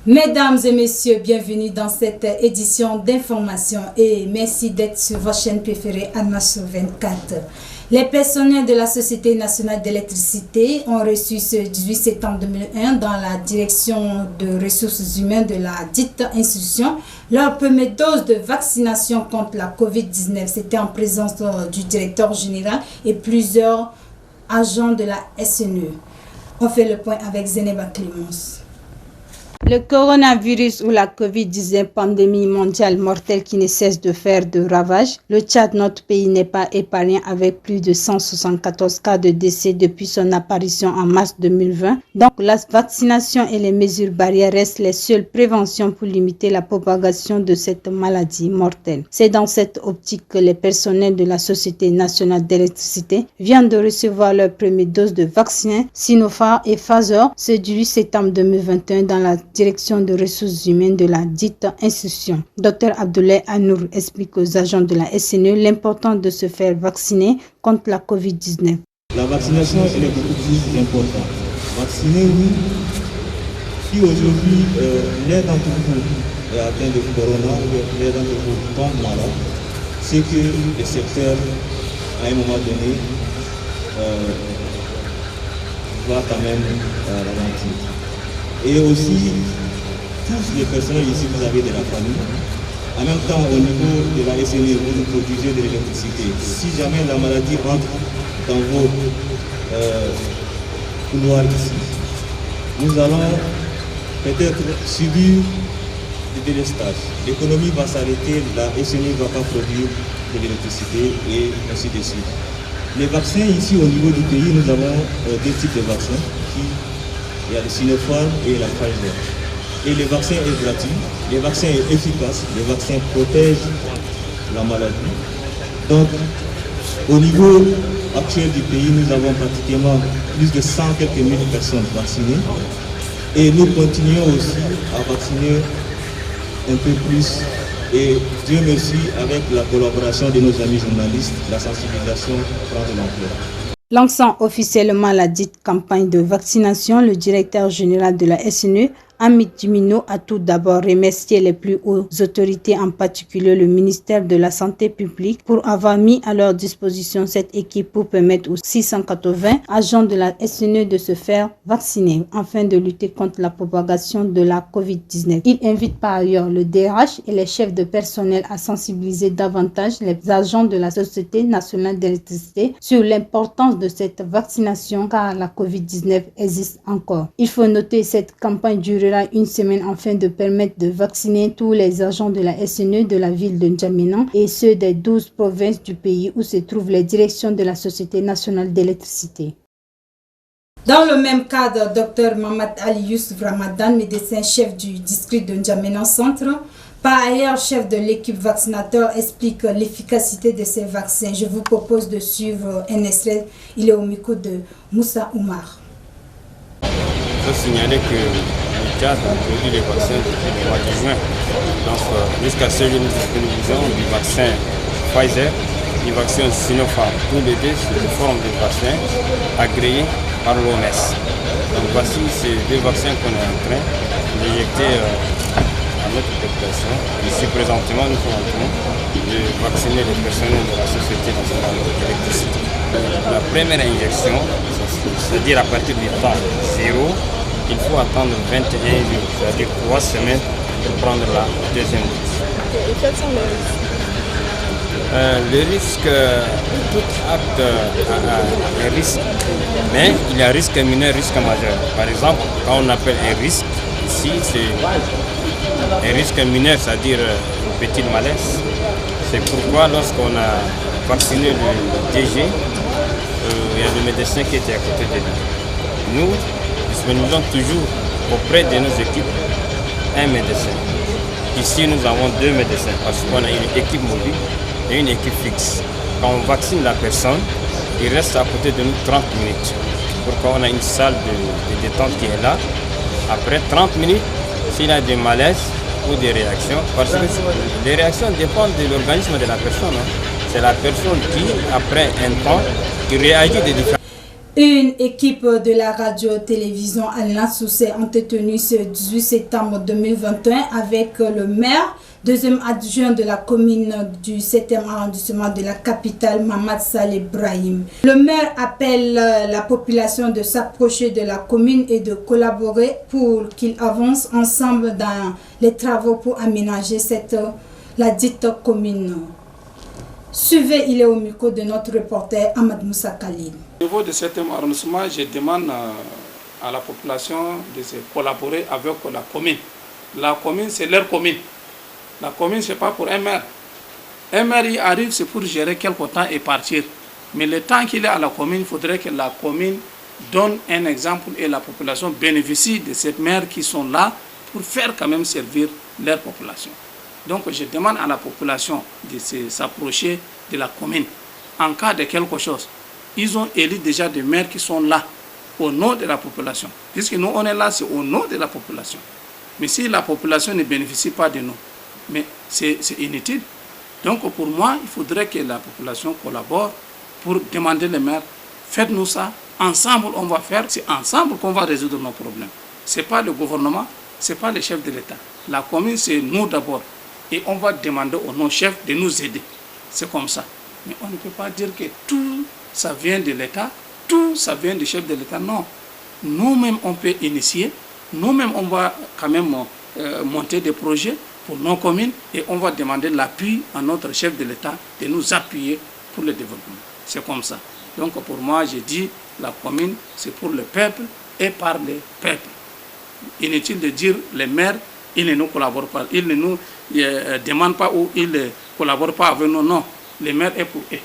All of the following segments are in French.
Mesdames et messieurs, bienvenue dans cette édition d'information et merci d'être sur votre chaîne préférée Anmacho 24. Les personnels de la Société nationale d'électricité ont reçu ce 18 septembre 2001 dans la direction de ressources humaines de la dite institution leur première dose de vaccination contre la COVID-19. C'était en présence du directeur général et plusieurs agents de la SNE. On fait le point avec Zeneba Clémence. Le coronavirus ou la COVID-19, pandémie mondiale mortelle qui ne cesse de faire de ravages, le Tchad, notre pays, n'est pas épargné avec plus de 174 cas de décès depuis son apparition en mars 2020. Donc la vaccination et les mesures barrières restent les seules préventions pour limiter la propagation de cette maladie mortelle. C'est dans cette optique que les personnels de la Société nationale d'électricité viennent de recevoir leur première dose de vaccin Sinopharm et Pfizer ce 18 septembre 2021 dans la direction de ressources humaines de la dite institution. Dr Abdoulaye Anour explique aux agents de la SNE l'importance de se faire vacciner contre la COVID-19. La vaccination elle est beaucoup plus importante. Vacciner, oui. Si aujourd'hui l'un d'entre vous est atteint de corona ou l'un d'entre vous tombe malade, c'est que le secteur, à un moment donné, va quand même ralentir. Et aussi, tous les personnels ici, vous avez de la famille. En même temps, au niveau de la SNE, vous produisez de l'électricité. Si jamais la maladie rentre dans vos couloirs ici, nous allons peut-être subir des délestages. L'économie va s'arrêter, la SNE ne va pas produire de l'électricité et ainsi de suite. Les vaccins ici, au niveau du pays, nous avons deux types de vaccins. Il y a le Sinopharm et la Pfizer. Et le vaccin est gratuit, le vaccin est efficace, le vaccin protège la maladie. Donc, au niveau actuel du pays, nous avons pratiquement plus de 100 quelques mille personnes vaccinées. Et nous continuons aussi à vacciner un peu plus. Et Dieu merci, avec la collaboration de nos amis journalistes, la sensibilisation prend de l'ampleur. Lançant officiellement la dite campagne de vaccination, le directeur général de la SNE, Hamid Djimino, a tout d'abord remercié les plus hautes autorités, en particulier le ministère de la Santé publique, pour avoir mis à leur disposition cette équipe pour permettre aux 680 agents de la SNE de se faire vacciner afin de lutter contre la propagation de la COVID-19. Il invite par ailleurs le DRH et les chefs de personnel à sensibiliser davantage les agents de la Société nationale d'électricité sur l'importance de cette vaccination car la COVID-19 existe encore. Il faut noter cette campagne durera une semaine afin de permettre de vacciner tous les agents de la SNE de la ville de N'Djamena et ceux des 12 provinces du pays où se trouvent les directions de la Société nationale d'électricité. Dans le même cadre, Dr Mamad Ali Youssouf Ramadan, médecin-chef du district de N'Djamena Centre, par ailleurs chef de l'équipe vaccinateur, explique l'efficacité de ces vaccins. Je vous propose de suivre un extrait. Il est au micro de Moussa Oumar. Il faut signaler que le Tchad a produit les vaccins depuis le mois de juin. Donc jusqu'à ce jour, nous utilisons du vaccin Pfizer, du vaccin Sinopharm. Tous les deux, c'est une forme de vaccin agréé par l'OMS. Donc voici ces deux vaccins qu'on est en train d'injecter à notre population. Ici présentement, nous sommes en train de vacciner les personnels de la Société nationale d'électricité. La première injection, c'est-à-dire à partir du temps 0, il faut attendre 21 jours, c'est-à-dire 3 semaines pour prendre la deuxième dose. Et quels sont les risques? Le risque, tout acte a un risque, mais il y a risque mineur, risque majeur. Par exemple, quand on appelle un risque, ici c'est un risque mineur, c'est-à-dire un petit malaise. C'est pourquoi lorsqu'on a vacciné le DG, il y a le médecin qui était à côté de nous. Nous disponibilisons toujours auprès de nos équipes un médecin. Ici, nous avons deux médecins parce qu'on a une équipe mobile et une équipe fixe. Quand on vaccine la personne, il reste à côté de nous 30 minutes. Pourquoi on a une salle de détente qui est là. Après 30 minutes, s'il a des malaises ou des réactions, parce que les réactions dépendent de l'organisme de la personne. C'est la personne qui, après un temps, qui réagit de différentes. Une équipe de la radio-télévision Al-Nassr s'est entretenue ce 18 septembre 2021 avec le maire, deuxième adjoint de la commune du 7e arrondissement de la capitale, Mamad Saleh Brahim. Le maire appelle la population de s'approcher de la commune et de collaborer pour qu'ils avancent ensemble dans les travaux pour aménager la dite commune. Suivez, il est au micro de notre reporter Ahmad Moussa Khalil. Au niveau du 7e arrondissement, je demande à la population de se collaborer avec la commune. La commune, c'est leur commune. La commune, ce n'est pas pour un maire. Un maire, il arrive, c'est pour gérer quelque temps et partir. Mais le temps qu'il est à la commune, il faudrait que la commune donne un exemple et la population bénéficie de ces maires qui sont là pour faire quand même servir leur population. Donc je demande à la population de s'approcher de la commune en cas de quelque chose. Ils ont élu déjà des maires qui sont là au nom de la population. Puisque nous, on est là, c'est au nom de la population. Mais si la population ne bénéficie pas de nous, mais c'est inutile. Donc pour moi, il faudrait que la population collabore pour demander les maires, faites-nous ça, ensemble on va faire, c'est ensemble qu'on va résoudre nos problèmes. Ce n'est pas le gouvernement, ce n'est pas le chef de l'État. La commune, c'est nous d'abord. Et on va demander aux non-chefs de nous aider. C'est comme ça. Mais on ne peut pas dire que tout ça vient de l'État, tout ça vient du chef de l'État. Non. Nous-mêmes, on peut initier. Nous-mêmes, on va quand même monter des projets pour nos communes et on va demander l'appui à notre chef de l'État de nous appuyer pour le développement. C'est comme ça. Donc pour moi, je dis la commune, c'est pour le peuple et par le peuple. Inutile de dire les maires, ils ne nous collaborent pas, ils ne nous demandent pas ou ils ne collaborent pas avec nous. Non, les maires est pour eux.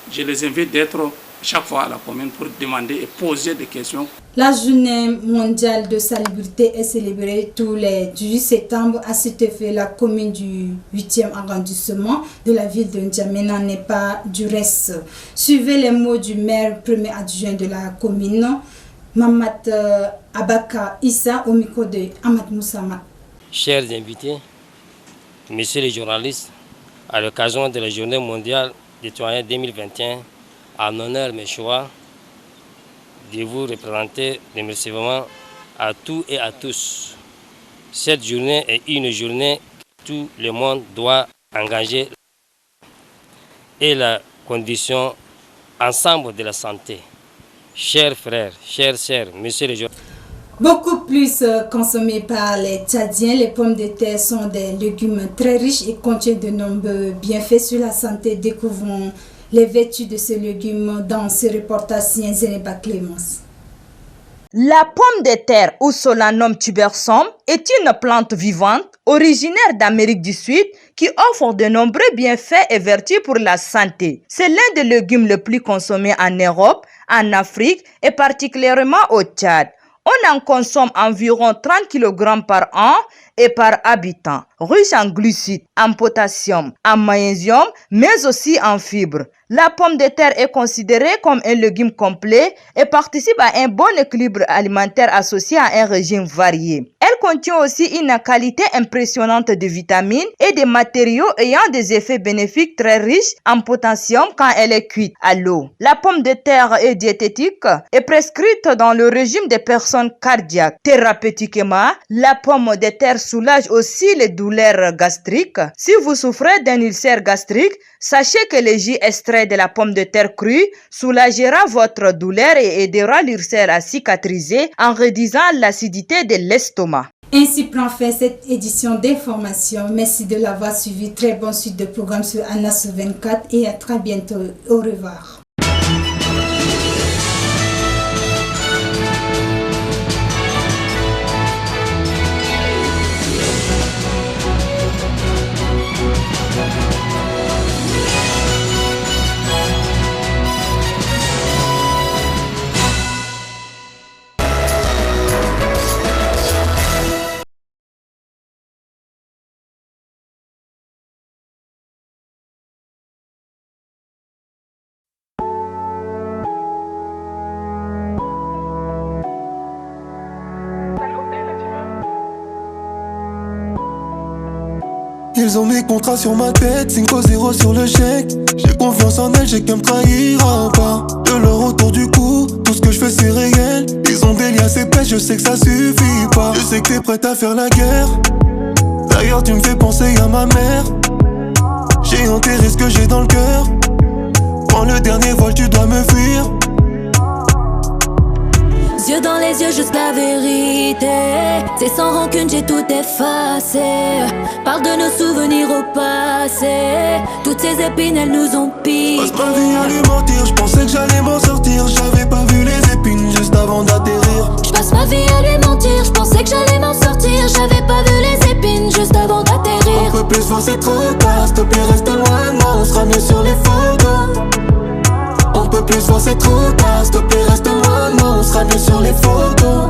Je les invite d'être chaque fois à la commune pour demander et poser des questions. La journée mondiale de salubrité est célébrée tous les 18 septembre. À cet effet, la commune du 8e arrondissement de la ville de N'Djamena n'est pas du reste. Suivez les mots du maire premier adjoint de la commune, Mamad Abaka Issa, au micro de Ahmad Moussama. Chers invités, messieurs les journalistes, à l'occasion de la journée mondiale des citoyens 2021, en honneur mes choix de vous représenter remerciements à tous et à tous. Cette journée est une journée que tout le monde doit engager et la condition ensemble de la santé. Chers frères, chères sœurs, messieurs les journalistes. Beaucoup plus consommés par les Tchadiens, les pommes de terre sont des légumes très riches et contiennent de nombreux bienfaits sur la santé. Découvrons les vertus de ce légume dans ce reportage signé Zeneba Clémence. La pomme de terre ou Solanum tubersum est une plante vivante originaire d'Amérique du Sud qui offre de nombreux bienfaits et vertus pour la santé. C'est l'un des légumes les plus consommés en Europe, en Afrique et particulièrement au Tchad. On en consomme environ 30 kg par an et par habitant, riche en glucides, en potassium, en magnésium, mais aussi en fibres. La pomme de terre est considérée comme un légume complet et participe à un bon équilibre alimentaire associé à un régime varié. Elle contient aussi une qualité impressionnante de vitamines et de matériaux ayant des effets bénéfiques très riches en potassium quand elle est cuite à l'eau. La pomme de terre est diététique et prescrite dans le régime des personnes cardiaques. Thérapeutiquement, la pomme de terre soulage aussi les douleurs gastriques. Si vous souffrez d'un ulcère gastrique, sachez que le jus extrait de la pomme de terre crue soulagera votre douleur et aidera l'ulcère à cicatriser en réduisant l'acidité de l'estomac. Ainsi prend fin cette édition d'information. Merci de l'avoir suivi. Très bonne suite de programme sur Al-Nassr 24 et à très bientôt. Au revoir. Ils ont mis contrat sur ma tête, 5-0 sur le chèque. J'ai confiance en elle, j'ai qu'elle me trahira pas. De leur autour du cou, tout ce que je fais c'est réel. Ils ont des liasses épais, je sais que ça suffit pas. Je sais que t'es prête à faire la guerre. D'ailleurs tu me fais penser à ma mère. J'ai enterré ce que j'ai dans le cœur. Prends le dernier vol, tu dois me fuir. Yeux dans les yeux, juste la vérité. C'est sans rancune, j'ai tout effacé. Parle de nos souvenirs au passé. Toutes ces épines, elles nous ont piqué. Passe ma vie à lui mentir, je pensais que j'allais m'en sortir. J'avais pas vu les épines juste avant d'atterrir. Je passe ma vie à lui mentir, je pensais que j'allais m'en sortir. J'avais pas vu les épines juste avant d'atterrir. On peut plus voir, c'est trop tard, s'il te plaît reste loin, non, on sera mieux sur les photos. On peut plus voir, c'est trop tard, s'il te plaît reste loin, non, on sera mieux sur les photos.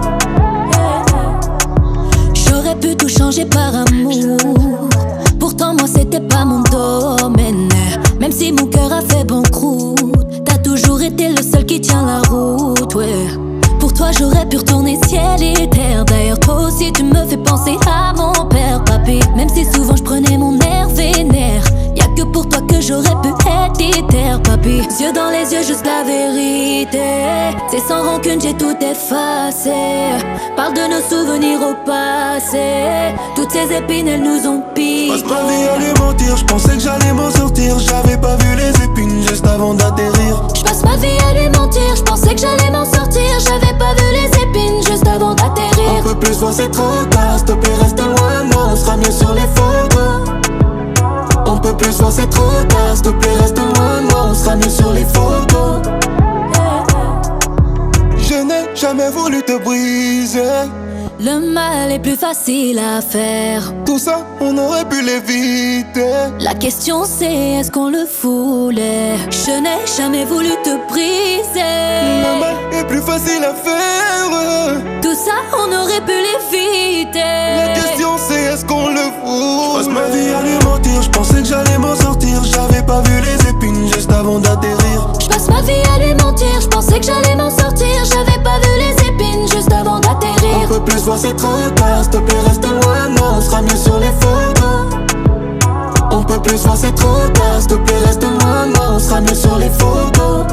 J'aurais pu tout changer par amour. Pourtant moi c'était pas mon domaine. Même si mon cœur a fait banqueroute, t'as toujours été le seul qui tient la route, ouais. Pour toi j'aurais pu retourner ciel et terre. D'ailleurs toi aussi tu me fais penser à mon père, papy. Même si souvent je prenais mon air vénère, y'a que pour toi que j'aurais pu être déter, papy. Yeux dans les yeux, juste la vérité. C'est sans rancune, j'ai tout effacé. Parle de nos souvenirs au passé. Toutes ces épines, elles nous ont piqué. Passe ma vie à lui mentir, je pensais que j'allais m'en sortir. J'avais pas vu les épines juste avant d'atterrir. Je passe ma vie à lui mentir, je pensais que j'allais m'en sortir. J'avais pas vu les épines juste avant d'atterrir. On peut plus voir, c'est trop tard, s'il te plaît reste loin, non, on sera mieux sur les photos. On peut plus voir, c'est trop tard, s'il te plaît reste loin, non, on sera mieux sur les photos. Je n'ai jamais voulu te briser. Le mal est plus facile à faire. Tout ça, on aurait pu l'éviter. La question c'est, est-ce qu'on le voulait? Je n'ai jamais voulu te briser. Le mal est plus facile à faire. Tout ça, on aurait pu l'éviter. La question c'est, est-ce qu'on le fout? Je passe ma vie à lui mentir, je pensais que j'allais m'en sortir. J'avais pas vu les épines juste avant d'atterrir. Je passe ma vie à lui mentir, je pensais que j'allais m'en sortir. J'avais pas vu les épines juste avant d'atterrir. On peut plus voir, c'est trop tard, s'il te plaît reste loin, non, on sera mieux sur les photos. On peut plus voir, c'est trop tard, s'il te plaît reste loin, non, on sera mieux sur les photos.